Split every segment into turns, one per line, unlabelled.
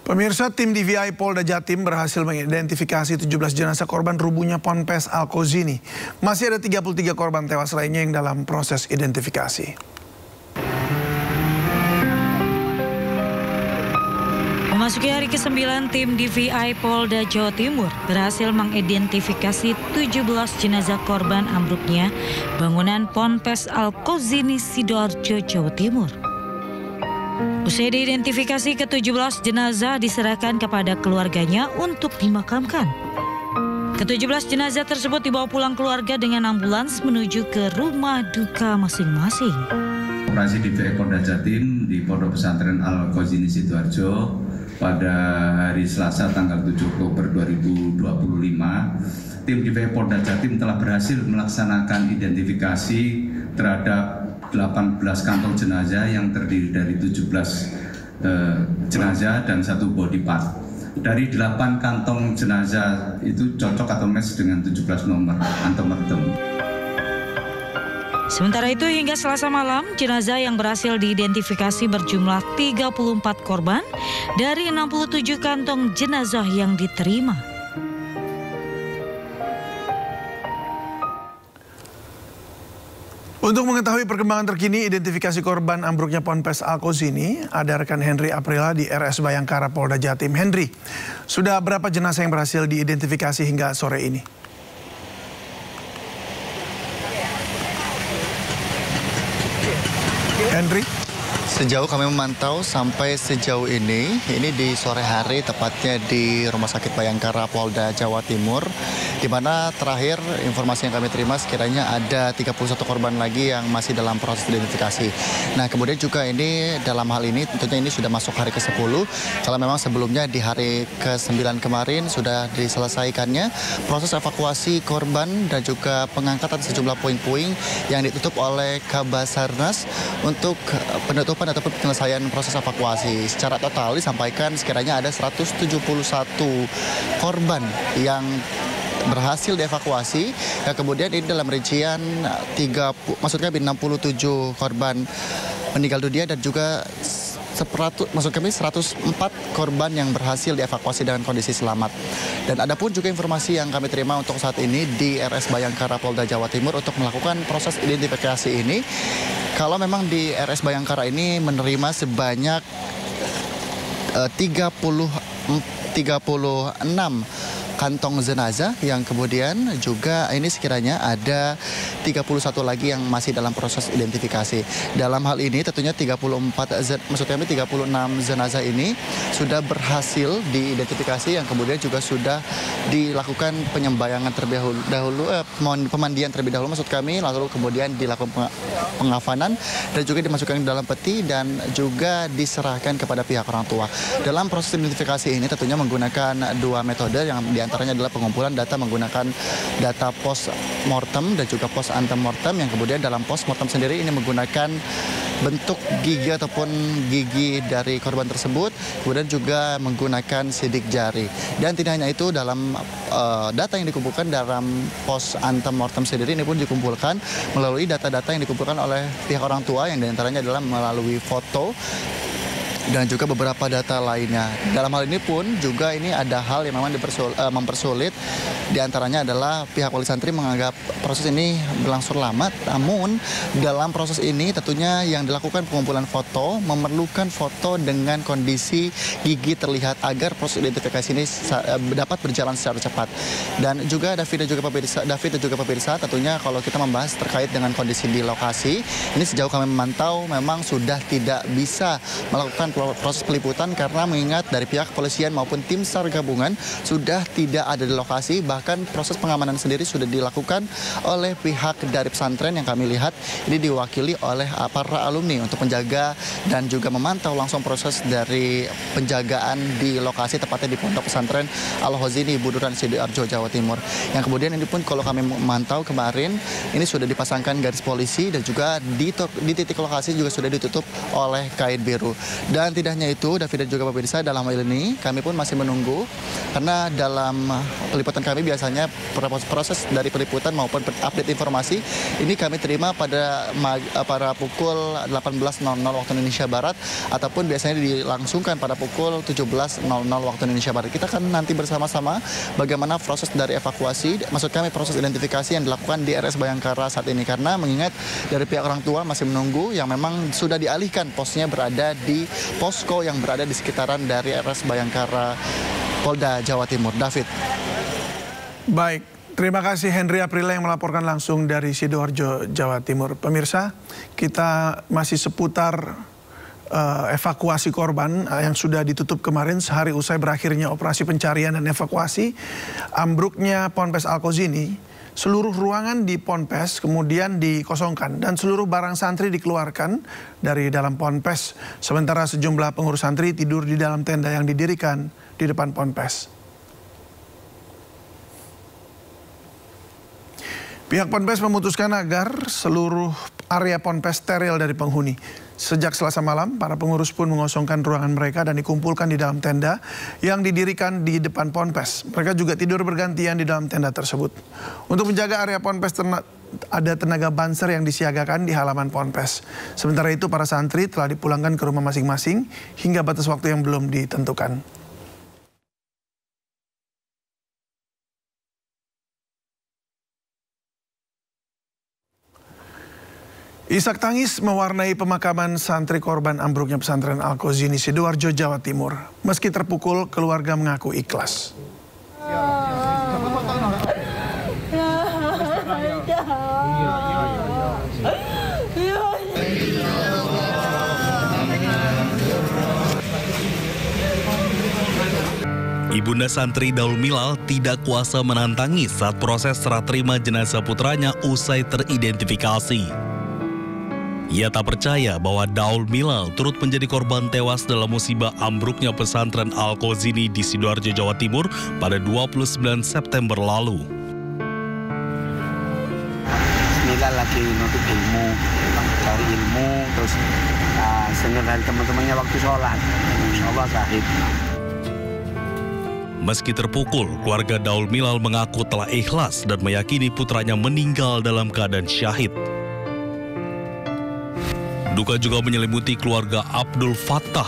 Pemirsa, tim DVI Polda Jatim berhasil mengidentifikasi 17 jenazah korban rubuhnya Ponpes Al-Kozini. Masih ada 33 korban tewas lainnya yang dalam proses identifikasi.
Memasuki hari ke-9, tim DVI Polda Jawa Timur berhasil mengidentifikasi 17 jenazah korban ambruknya bangunan Ponpes Al-Kozini, Sidoarjo, Jawa Timur. Usai diidentifikasi, ke-17 jenazah diserahkan kepada keluarganya untuk dimakamkan. Ke-17 jenazah tersebut dibawa pulang keluarga dengan ambulans menuju ke rumah duka masing-masing.
Operasi DVI Polda Jatim di Pondok Pesantren Al-Kozini, Sidoarjo pada hari Selasa tanggal 7 Oktober 2025, tim DVI Polda Jatim telah berhasil melaksanakan identifikasi terhadap 18 kantong jenazah yang terdiri dari 17 jenazah dan 1 body part. Dari 8 kantong jenazah itu cocok atau match dengan 17 nomor antemortem.
Sementara itu hingga Selasa malam, jenazah yang berhasil diidentifikasi berjumlah 34 korban dari 67 kantong jenazah yang diterima.
Untuk mengetahui perkembangan terkini identifikasi korban ambruknya Ponpes Al-Kozini, ada rekan Henry Aprila di RS Bayangkara Polda Jatim. Henry, sudah berapa jenazah yang berhasil diidentifikasi hingga sore ini? Henry?
Sejauh kami memantau sampai sejauh ini di sore hari tepatnya di Rumah Sakit Bayangkara Polda Jawa Timur, di mana terakhir informasi yang kami terima sekiranya ada 31 korban lagi yang masih dalam proses identifikasi. Nah, kemudian juga ini dalam hal ini tentunya ini sudah masuk hari ke-10, kalau memang sebelumnya di hari ke-9 kemarin sudah diselesaikannya proses evakuasi korban dan juga pengangkatan sejumlah puing-puing yang ditutup oleh Kabasarnas untuk penutupan ataupun penyelesaian proses evakuasi. Secara total disampaikan sekiranya ada 171 korban yang berhasil dievakuasi. Ya, kemudian ini dalam rincian 67 korban meninggal dunia dan juga 104 korban yang berhasil dievakuasi dengan kondisi selamat. Dan ada pun juga informasi yang kami terima untuk saat ini di RS Bayangkara Polda Jawa Timur untuk melakukan proses identifikasi ini. Kalau memang di RS Bayangkara ini menerima sebanyak 36 kantong jenazah yang kemudian juga ini sekiranya ada 31 lagi yang masih dalam proses identifikasi. Dalam hal ini tentunya 36 jenazah ini sudah berhasil diidentifikasi yang kemudian juga sudah dilakukan penyembayangan terlebih dahulu, pemandian terlebih dahulu maksud kami, lalu kemudian dilakukan pengafanan dan juga dimasukkan ke dalam peti dan juga diserahkan kepada pihak orang tua. Dalam proses identifikasi ini tentunya menggunakan dua metode yang diantaranya adalah pengumpulan data menggunakan data post mortem dan juga post antemortem yang kemudian dalam post mortem sendiri ini menggunakan bentuk gigi ataupun gigi dari korban tersebut, kemudian juga menggunakan sidik jari. Dan tidak hanya itu, dalam data yang dikumpulkan dalam post antemortem sendiri ini pun dikumpulkan melalui data-data yang dikumpulkan oleh pihak orang tua yang diantaranya adalah melalui foto dan juga beberapa data lainnya. Dalam hal ini pun juga ini ada hal yang memang mempersulit. Di antaranya adalah pihak Polisi Santri menganggap proses ini berlangsung lama. Namun dalam proses ini tentunya yang dilakukan pengumpulan foto memerlukan foto dengan kondisi gigi terlihat agar proses identifikasi ini dapat berjalan secara cepat. Dan juga David dan juga pemirsa tentunya kalau kita membahas terkait dengan kondisi di lokasi, ini sejauh kami memantau memang sudah tidak bisa melakukan proses peliputan karena mengingat dari pihak kepolisian maupun tim SAR gabungan sudah tidak ada di lokasi. Bahkan proses pengamanan sendiri sudah dilakukan oleh pihak dari pesantren yang kami lihat ini diwakili oleh para alumni untuk menjaga dan juga memantau langsung proses dari penjagaan di lokasi tepatnya di Pondok Pesantren Al-Kozini, Buduran, Sidoarjo, Jawa Timur. Yang kemudian ini pun kalau kami memantau kemarin ini sudah dipasangkan garis polisi dan juga di titik lokasi juga sudah ditutup oleh kain biru. Dan Dan tidak hanya itu, David dan juga pemirsa, dalam hal ini kami pun masih menunggu karena dalam peliputan kami biasanya proses dari peliputan maupun update informasi ini kami terima pada pukul 18.00 waktu Indonesia Barat ataupun biasanya dilangsungkan pada pukul 17.00 waktu Indonesia Barat. Kita akan nanti bersama-sama bagaimana proses dari evakuasi, maksud kami proses identifikasi yang dilakukan di RS Bayangkara saat ini, karena mengingat dari pihak orang tua masih menunggu yang memang sudah dialihkan posnya berada di posko yang berada di sekitaran dari RS Bayangkara Polda Jawa Timur. David.
Baik, terima kasih Henry Aprila yang melaporkan langsung dari Sidoarjo, Jawa Timur. Pemirsa, kita masih seputar evakuasi korban yang sudah ditutup kemarin sehari usai berakhirnya operasi pencarian dan evakuasi ambruknya Ponpes Al-Qauzini. Seluruh ruangan di Ponpes kemudian dikosongkan dan seluruh barang santri dikeluarkan dari dalam Ponpes. Sementara sejumlah pengurus santri tidur di dalam tenda yang didirikan di depan Ponpes. Pihak Ponpes memutuskan agar seluruh area Ponpes steril dari penghuni. Sejak Selasa malam, para pengurus pun mengosongkan ruangan mereka dan dikumpulkan di dalam tenda yang didirikan di depan Ponpes. Mereka juga tidur bergantian di dalam tenda tersebut. Untuk menjaga area Ponpes ada tenaga banser yang disiagakan di halaman Ponpes. Sementara itu para santri telah dipulangkan ke rumah masing-masing hingga batas waktu yang belum ditentukan. Isak tangis mewarnai pemakaman santri korban ambruknya pesantren Al-Qauzini Sidoarjo, Jawa Timur. Meski terpukul, keluarga mengaku ikhlas.
Ibunda santri Daul Milal tidak kuasa menahan tangis saat proses serah terima jenazah putranya usai teridentifikasi. Ia tak percaya bahwa Daul Milal turut menjadi korban tewas dalam musibah ambruknya pesantren Al-Qauzini di Sidoarjo, Jawa Timur pada 29 September lalu.
Milal lagi nuntut ilmu, cari ilmu, terus senang dari teman-temannya waktu sholat. Insya Allah syahid.
Meski terpukul, keluarga Daul Milal mengaku telah ikhlas dan meyakini putranya meninggal dalam keadaan syahid. Duka juga menyelimuti keluarga Abdul Fattah.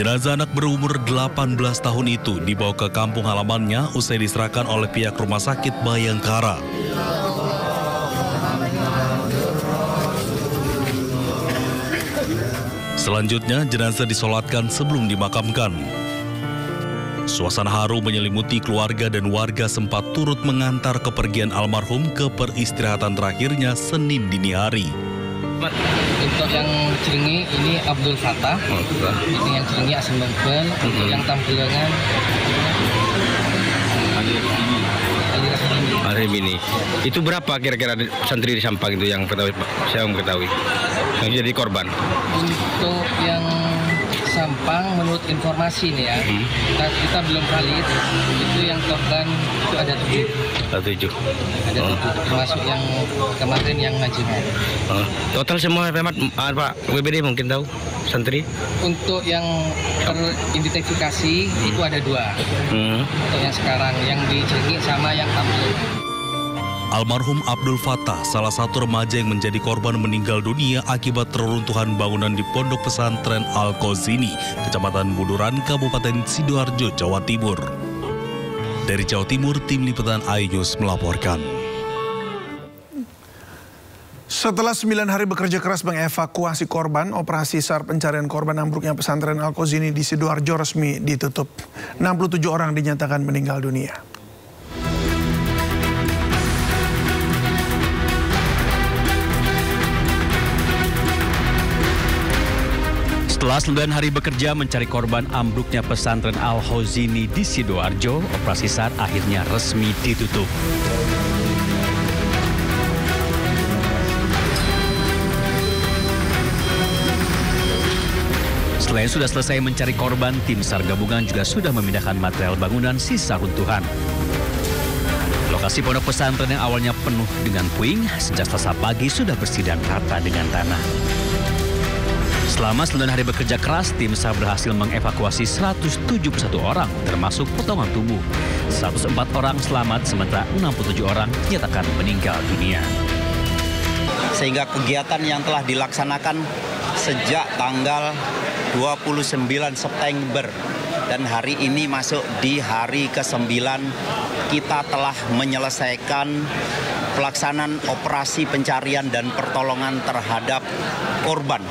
Jenazah anak berumur 18 tahun itu dibawa ke kampung halamannya usai diserahkan oleh pihak rumah sakit Bayangkara. Selanjutnya, jenazah disolatkan sebelum dimakamkan. Suasana haru menyelimuti keluarga dan warga sempat turut mengantar kepergian almarhum ke peristirahatan terakhirnya Senin dini hari.
Untuk yang Cilingi ini Abdul Fattah, itu yang Cilingi Asin Bengkel, untuk yang Tampilangan
Hari ini. Itu berapa kira-kira santri di Sampang itu yang saya mengetahui yang jadi korban?
Untuk yang Sampang menurut informasi nih ya, kita belum valid, itu yang korban itu ada 7. Ada 7, termasuk yang kemarin yang ngajiman.
Total semua Pak WBD mungkin tahu santri?
Untuk yang teridentifikasi itu ada 2. Untuk yang sekarang, yang di Cilingi sama yang tampil.
Almarhum Abdul Fattah, salah satu remaja yang menjadi korban meninggal dunia akibat reruntuhan bangunan di Pondok Pesantren Al-Qauzini, Kecamatan Buduran, Kabupaten Sidoarjo, Jawa Timur. Dari Jawa Timur, Tim Liputan iNews melaporkan.
Setelah 9 hari bekerja keras mengevakuasi korban, operasi SAR pencarian korban ambruknya pesantren Al-Qauzini di Sidoarjo resmi ditutup. 67 orang dinyatakan meninggal dunia.
Setelah 9 hari bekerja mencari korban ambruknya pesantren Al-Qauzini di Sidoarjo, operasi SAR akhirnya resmi ditutup. Selain sudah selesai mencari korban, tim SAR gabungan juga sudah memindahkan material bangunan sisa runtuhan. Lokasi pondok pesantren yang awalnya penuh dengan puing, sejak Selasa pagi sudah bersih dan rata dengan tanah. Selama 9 hari bekerja keras, tim SAR berhasil mengevakuasi 171 orang, termasuk potongan tubuh. 104 orang selamat, sementara 67 orang dinyatakan meninggal dunia.
Sehingga kegiatan yang telah dilaksanakan sejak tanggal 29 September dan hari ini masuk di hari ke-9, kita telah menyelesaikan pelaksanaan operasi pencarian dan pertolongan terhadap korban.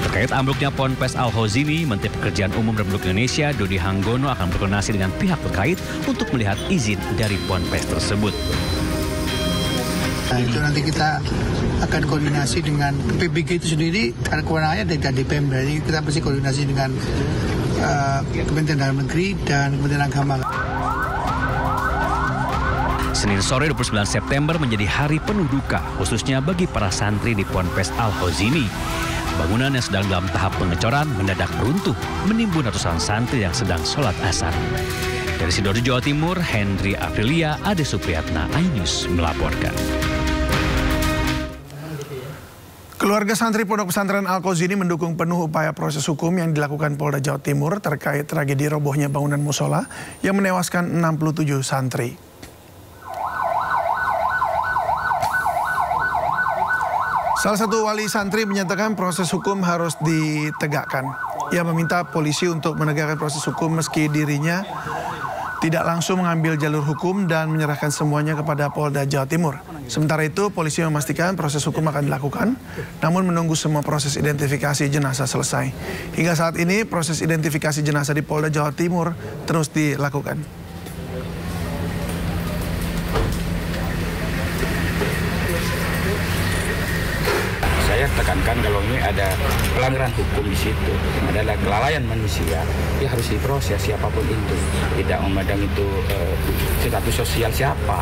Terkait ambruknya Ponpes Al-Hozini, Menteri Pekerjaan Umum Republik Indonesia Dodi Hanggono akan berkoordinasi dengan pihak terkait untuk melihat izin dari Ponpes tersebut.
Nah, itu nanti kita akan koordinasi dengan PBG itu sendiri, karena kewenangannya dari Pemda. Jadi kita pasti koordinasi dengan Kementerian Dalam Negeri dan Kementerian Agama.
Senin sore 29 September menjadi hari penuh duka, khususnya bagi para santri di Ponpes Al-Hozini. Bangunan yang sedang dalam tahap pengecoran mendadak runtuh, menimbun ratusan santri yang sedang sholat asar. Dari Sidoarjo, Jawa Timur, Hendri Aprilia, Ade Supriyatna, iNews melaporkan.
Keluarga santri Pondok Pesantren Al-Qazini mendukung penuh upaya proses hukum yang dilakukan Polda Jawa Timur terkait tragedi robohnya bangunan musola yang menewaskan 67 santri. Salah satu wali santri menyatakan proses hukum harus ditegakkan. Ia meminta polisi untuk menegakkan proses hukum meski dirinya tidak langsung mengambil jalur hukum dan menyerahkan semuanya kepada Polda Jawa Timur. Sementara itu, polisi memastikan proses hukum akan dilakukan, namun menunggu semua proses identifikasi jenazah selesai. Hingga saat ini, proses identifikasi jenazah di Polda Jawa Timur terus dilakukan.
Saya tekankan kalau ini ada pelanggaran hukum di situ, adalah kelalaian manusia, ya harus diproses siapapun itu, tidak memandang itu status sosial siapa,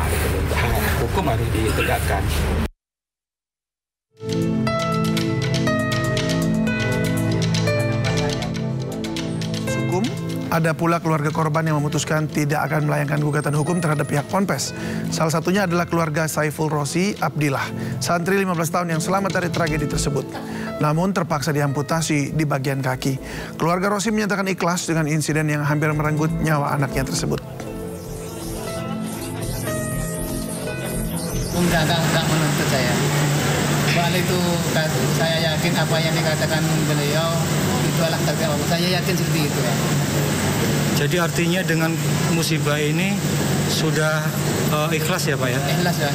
hukum harus ditegakkan.
Ada pula keluarga korban yang memutuskan tidak akan melayangkan gugatan hukum terhadap pihak Ponpes. Salah satunya adalah keluarga Saiful Rosi Abdillah, santri 15 tahun yang selamat dari tragedi tersebut. Namun terpaksa diamputasi di bagian kaki. Keluarga Rosi menyatakan ikhlas dengan insiden yang hampir merenggut nyawa anaknya tersebut.
Enggak menuntut saya. Soal itu saya yakin apa yang dikatakan beliau itu adalah takdir Allah. Saya yakin seperti itu ya.
Jadi artinya dengan musibah ini sudah ikhlas ya Pak ya?
Ikhlas lah.